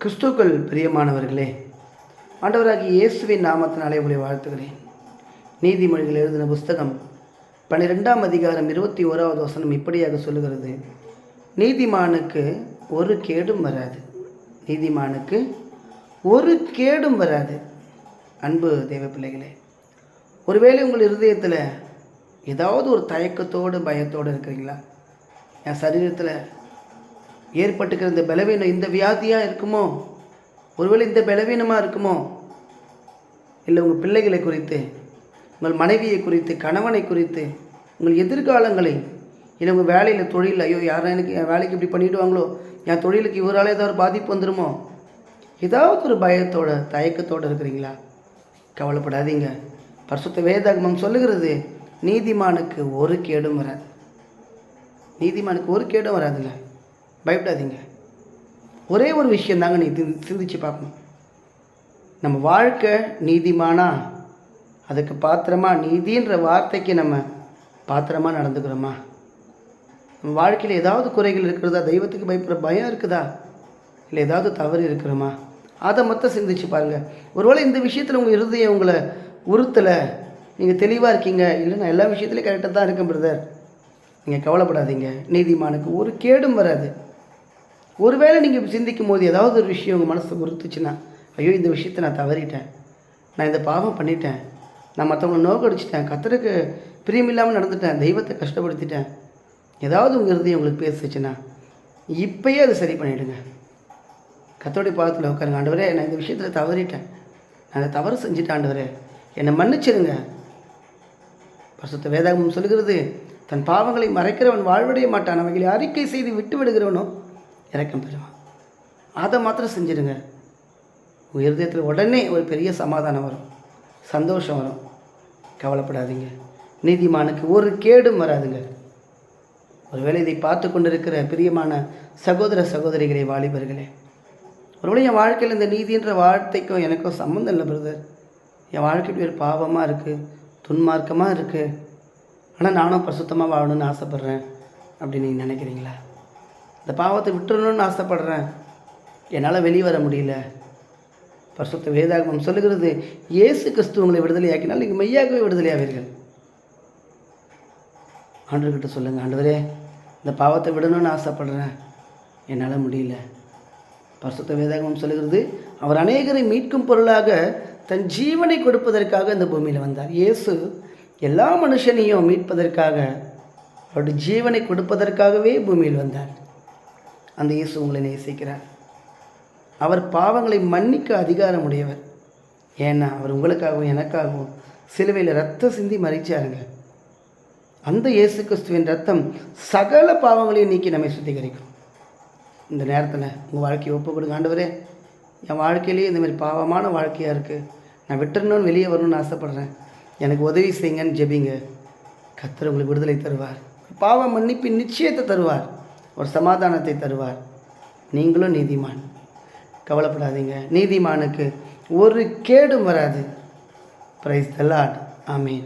கிறிஸ்துக்கள் பிரியமானவர்களே, ஆண்டவராகிய இயேசுவின் நாமத்தினாலே உங்களை வாழ்த்துகிறேன். நீதிமொழிகள் எழுதின புஸ்தகம் 12ஆம் அதிகாரம் 21வது வசனம் இப்படியாக சொல்லுகிறது: நீதிமானுக்கு ஒரு கேடும் வராது. நீதிமானுக்கு ஒரு கேடும் வராது. அன்பு தேவ பிள்ளைகளே, ஒருவேளை உங்கள் இருதயத்தில் ஏதாவது ஒரு தயக்கத்தோடு பயத்தோடு இருக்கிறீங்களா? என் சரீரத்தில் ஏற்பட்டுக்கிற இந்த பலவீனம் இந்த வியாதியாக இருக்குமோ, ஒருவேளை இந்த பலவீனமாக இருக்குமோ, இல்லை உங்கள் பிள்ளைகளை குறித்து, உங்கள் மனைவியை குறித்து, கணவனை குறித்து, உங்கள் எதிர்காலங்களை, இல்லை உங்கள் வேலையில் தொழில், ஐயோ யாரும் எனக்கு என் வேலைக்கு இப்படி பண்ணிவிடுவாங்களோ, என் தொழிலுக்கு இவரால் ஏதாவது ஒரு பாதிப்பு வந்துடுமோ, ஏதாவது ஒரு பயத்தோட தயக்கத்தோடு இருக்கிறீங்களா? கவலைப்படாதீங்க. பரிசுத்த வேதாகமம் சொல்லுகிறது, நீதிமானுக்கு ஒரு கேடும் வராது. நீதிமானுக்கு ஒரு கேடும் வராதுங்க. பயப்படாதீங்க. ஒரே ஒரு விஷயந்தாங்க நீ சிந்திச்சு பார்க்கணும். நம்ம வாழ்க்கை நீதிமானா, அதுக்கு பாத்திரமா, நீதின்ற வார்த்தைக்கு நம்ம பாத்திரமாக நடந்துக்கிறோமா? நம்ம வாழ்க்கையில் ஏதாவது குறைகள் இருக்கிறதா? தெய்வத்துக்கு பயப்படுற பயம் இருக்குதா? இல்லை ஏதாவது தவறு இருக்கிறோமா? அதை மொத்தம் சிந்திச்சு பாருங்கள். ஒருவேளை இந்த விஷயத்தில் உங்கள் இருதயம் உங்களை உறுத்தலை, நீங்கள் தெளிவாக இருக்கீங்க, இல்லை நான் எல்லா விஷயத்துலையும் கரெக்டாக தான் இருக்கேன் பிரதர், நீங்கள் கவலைப்படாதீங்க. நீதிமானுக்கு ஒரு கேடும் வராது. ஒருவேளை நீங்கள் சிந்திக்கும் போது ஏதாவது ஒரு விஷயம் உங்கள் மனசை உறுத்துச்சுன்னா, ஐயோ இந்த விஷயத்தை நான் தவறிட்டேன், நான் இந்த பாவம் பண்ணிட்டேன், நான் மற்றவங்களை நோக்கடிச்சிட்டேன், கர்த்தருக்கு பிரியமில்லாமல் நடந்துட்டேன், தெய்வத்தை கஷ்டப்படுத்திட்டேன், ஏதாவது உங்கள் இருதயம் உங்களுக்கு பேசுச்சுன்னா இப்போயே அதை சரி பண்ணிவிடுங்க. கர்த்தருடைய பாதத்தில் உட்காருங்க. ஆண்டவரே, நான் இந்த விஷயத்தில் தவறிட்டேன், நான் அதை தவறு செஞ்சுட்டேன், ஆண்டவரே என்னை மன்னிச்சிடுங்க. பரிசுத்த வேதாகமம் சொல்லுகிறது, தன் பாவங்களை மறைக்கிறவன் வாழ்வடைய மாட்டான், அவைகளை அறிக்கை செய்து விட்டு விடுகிறவனோ இறக்கம் பெறுவான். அதை மாத்திரம் செஞ்சிடுங்க. உங்கள் இருதயத்தில் உடனே ஒரு பெரிய சமாதானம் வரும், சந்தோஷம் வரும். கவலைப்படாதீங்க. நீதிமானுக்கு ஒரு கேடும் வராதுங்க. ஒருவேளை இதை பார்த்து கொண்டிருக்கிற பிரியமான சகோதர சகோதரிகளே, வாலிபர்களே, ஒருவேளை என் வாழ்க்கையில் இந்த நீதின்ற வார்த்தைக்கும் எனக்கும் சம்மந்தம் இல்லை பிரதர், என் வாழ்க்கை ஒரு பாவமாக இருக்குது, துன்மார்க்கமாக இருக்குது, ஆனால் நானும் பரிசுத்தமாக வாழணும்னு ஆசைப்பட்றேன் அப்படின்னு நீங்கள் நினைக்கிறீங்களா? இந்த பாவத்தை விட்டுறணும்னு ஆசைப்படுறேன், என்னால் வெளியே வர முடியல. பரிசுத்த வேதாகமம் சொல்லுகிறது, இயேசு கிறிஸ்து உங்களை விடுதலையாக்கினால் நீங்கள் மெய்யாகவே விடுதலையாவீர்கள். ஆண்டவர்கிட்ட சொல்லுங்கள், ஆண்டவரே இந்த பாவத்தை விடணும்னு ஆசைப்படுறேன், என்னால் முடியல. பரிசுத்த வேதாகமம் சொல்லுகிறது, அவர் அநேகரை மீட்கும் பொருளாக தன் ஜீவனை கொடுப்பதற்காக இந்த பூமியில் வந்தார். இயேசு எல்லா மனுஷனையும் மீட்பதற்காக, அவருடைய ஜீவனை கொடுப்பதற்காகவே பூமியில் வந்தார். அந்த இயேசு உங்களை நேசிக்கிறார். அவர் பாவங்களை மன்னிக்க அதிகாரம் உடையவர். ஏன்னா அவர் உங்களுக்காகவும் எனக்காகவும் சிலுவையில் ரத்தம் சிந்தி மறிச்சாருங்க. அந்த இயேசு கிறிஸ்துவின் ரத்தம் சகல பாவங்களையும் நீக்கி நம்மை சுத்திகரிக்கும். இந்த நேரத்தில் உங்கள் வாழ்க்கையை ஒப்பு கொடுங்க. ஆண்டவரே, என் வாழ்க்கையிலேயே இந்தமாதிரி பாவமான வாழ்க்கையாக இருக்குது, நான் விட்டுறணும்னு வெளியே வரணும்னு ஆசைப்பட்றேன், எனக்கு உதவி செய்யுங்கன்னு ஜெபிங்க. கர்த்தர் உங்களுக்கு விடுதலை தருவார், பாவ மன்னிப்பின் நிச்சயத்தை தருவார், ஒரு சமாதானத்தை தருவார். நீங்களும் நீதிமான். கவலைப்படாதீங்க. நீதிமானுக்கு ஒரு கேடும் வராது. Praise the Lord. ஆமென்.